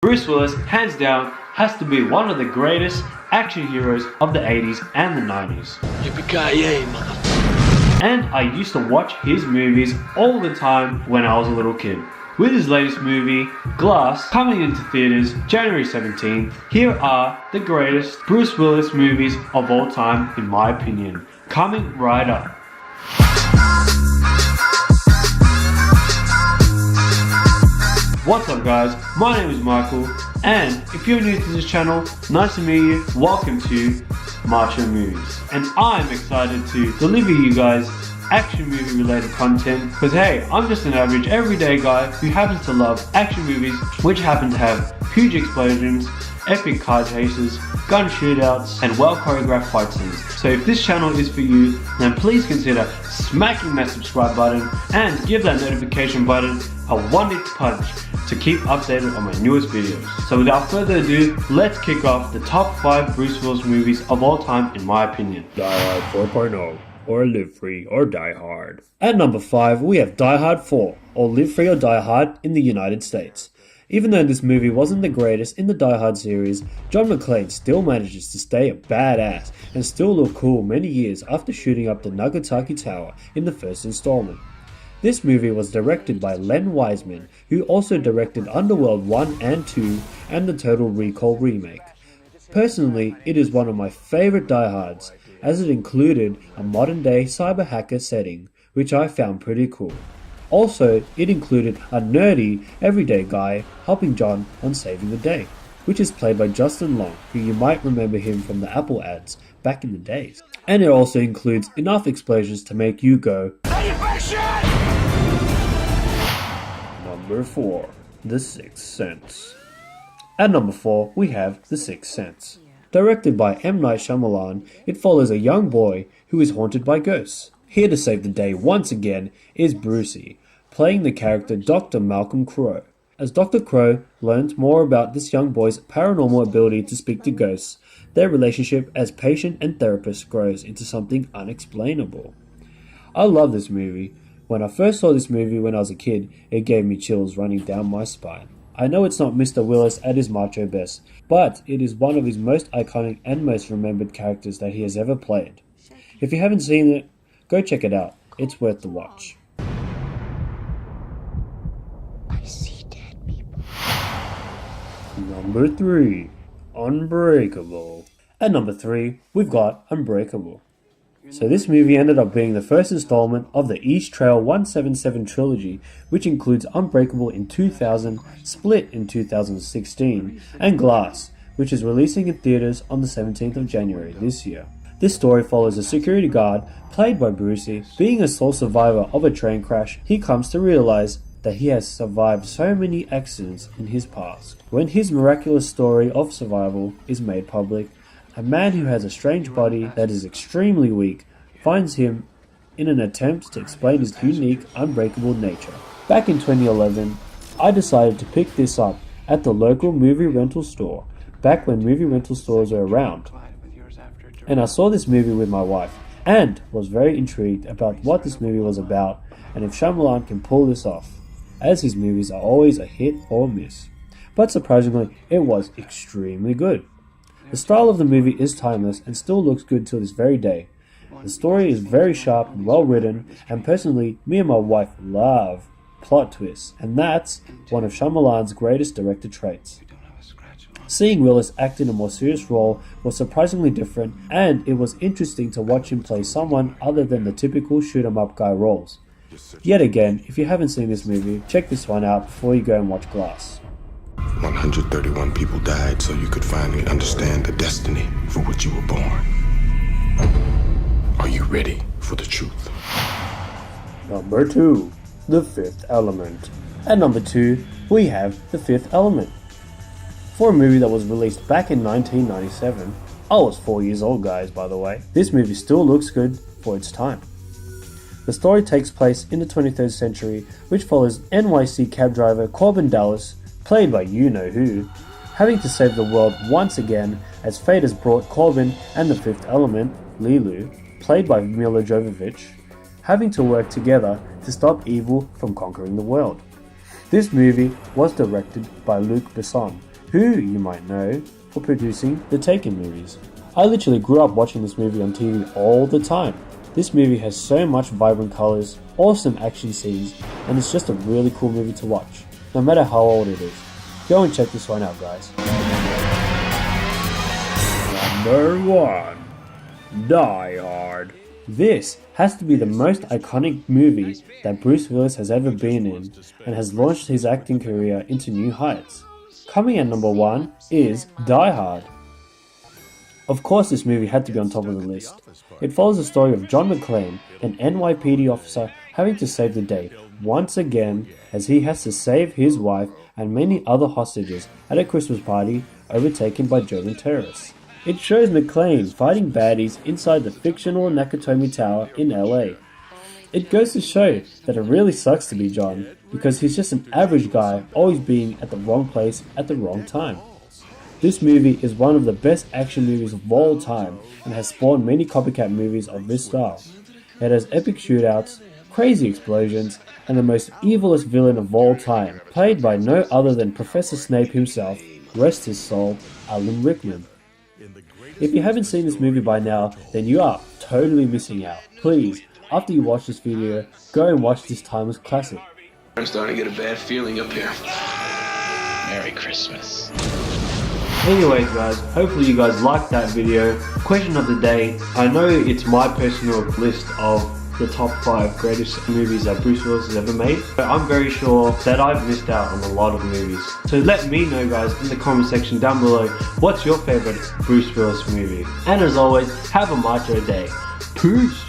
Bruce Willis, hands down, has to be one of the greatest action heroes of the 80s and the 90s. Yippee-ki-yay, motherfucker. And I used to watch his movies all the time when I was a little kid. With his latest movie, Glass, coming into theaters January 17th, here are the greatest Bruce Willis movies of all time in my opinion. Coming right up. What's up guys, my name is Michael, and if you're new to this channel, nice to meet you, welcome to Macho Movies. And I'm excited to deliver you guys action movie related content, because hey, I'm just an average everyday guy who happens to love action movies which happen to have huge explosions, epic car chases, gun shootouts, and well choreographed fight scenes. So if this channel is for you, then please consider smacking that subscribe button and give that notification button a one-hit punch to keep updated on my newest videos. So without further ado, let's kick off the top 5 Bruce Willis movies of all time in my opinion. Die Hard 4.0, or Live Free or Die Hard. At number 5, we have Die Hard 4, or Live Free or Die Hard in the United States. Even though this movie wasn't the greatest in the Die Hard series, John McClane still manages to stay a badass and still look cool many years after shooting up the Nagasaki Tower in the first installment. This movie was directed by Len Wiseman, who also directed Underworld 1 and 2 and the Total Recall remake. Personally, it is one of my favorite Die Hards, as it included a modern day cyber hacker setting, which I found pretty cool. Also, it included a nerdy, everyday guy helping John on saving the day, which is played by Justin Long, who you might remember him from the Apple ads back in the days. And it also includes enough explosions to make you go, Number 4, The Sixth Sense. At number 4, we have The Sixth Sense. Directed by M. Night Shyamalan, it follows a young boy who is haunted by ghosts. Here to save the day once again is Brucey, playing the character Dr. Malcolm Crowe. As Dr. Crowe learns more about this young boy's paranormal ability to speak to ghosts, their relationship as patient and therapist grows into something unexplainable. I love this movie. When I first saw this movie when I was a kid, it gave me chills running down my spine. I know it's not Mr. Willis at his macho best, but it is one of his most iconic and most remembered characters that he has ever played. If you haven't seen it, go check it out. It's worth the watch. I see dead people. Number 3, Unbreakable. At number 3, we've got Unbreakable. So this movie ended up being the first installment of the East Trail 177 trilogy, which includes Unbreakable in 2000, Split in 2016, and Glass, which is releasing in theaters on the 17th of January this year. This story follows a security guard, played by Brucey. Being a sole survivor of a train crash, he comes to realize that he has survived so many accidents in his past. When his miraculous story of survival is made public, a man who has a strange body that is extremely weak finds him in an attempt to explain his unique, unbreakable nature. Back in 2011, I decided to pick this up at the local movie rental store, back when movie rental stores were around. And I saw this movie with my wife, and was very intrigued about what this movie was about, and if Shyamalan can pull this off, as his movies are always a hit or miss. But surprisingly, it was extremely good. The style of the movie is timeless and still looks good till this very day. The story is very sharp and well written, and personally, me and my wife love plot twists, and that's one of Shyamalan's greatest director traits. Seeing Willis act in a more serious role was surprisingly different, and it was interesting to watch him play someone other than the typical shoot-'em-up guy roles. Yet again, if you haven't seen this movie, check this one out before you go and watch Glass. 131 people died so you could finally understand the destiny for which you were born. Are you ready for the truth? Number 2, The Fifth Element. At number 2, we have The Fifth Element. For a movie that was released back in 1997, I was 4 years old guys by the way, this movie still looks good for its time. The story takes place in the 23rd century, which follows NYC cab driver Corbin Dallas, played by you-know-who, having to save the world once again as fate has brought Corbin and the Fifth Element, Lilu, played by Mila Jovovich, having to work together to stop evil from conquering the world. This movie was directed by Luc Besson, who you might know for producing the Taken movies. I literally grew up watching this movie on TV all the time. This movie has so much vibrant colors, awesome action scenes, and it's just a really cool movie to watch, no matter how old it is. Go and check this one out, guys. Number 1. Die Hard. This has to be the most iconic movie that Bruce Willis has ever been in, and has launched his acting career into new heights. Coming at number 1 is Die Hard. Of course, this movie had to be on top of the list. It follows the story of John McClane, an NYPD officer having to save the day once again, as he has to save his wife and many other hostages at a Christmas party overtaken by German terrorists. It shows McClane fighting baddies inside the fictional Nakatomi Tower in LA. It goes to show that it really sucks to be John, because he's just an average guy always being at the wrong place at the wrong time. This movie is one of the best action movies of all time and has spawned many copycat movies of this style. It has epic shootouts, crazy explosions, and the most evilest villain of all time, played by no other than Professor Snape himself, rest his soul, Alan Rickman. If you haven't seen this movie by now, then you are totally missing out. Please, after you watch this video, go and watch this timeless classic. I'm starting to get a bad feeling up here. Merry Christmas. Anyways guys, hopefully you guys liked that video. Question of the day, I know it's my personal list of the top 5 greatest movies that Bruce Willis has ever made, but I'm very sure that I've missed out on a lot of movies. So let me know guys in the comment section down below, what's your favorite Bruce Willis movie? And as always, have a macho day. Peace!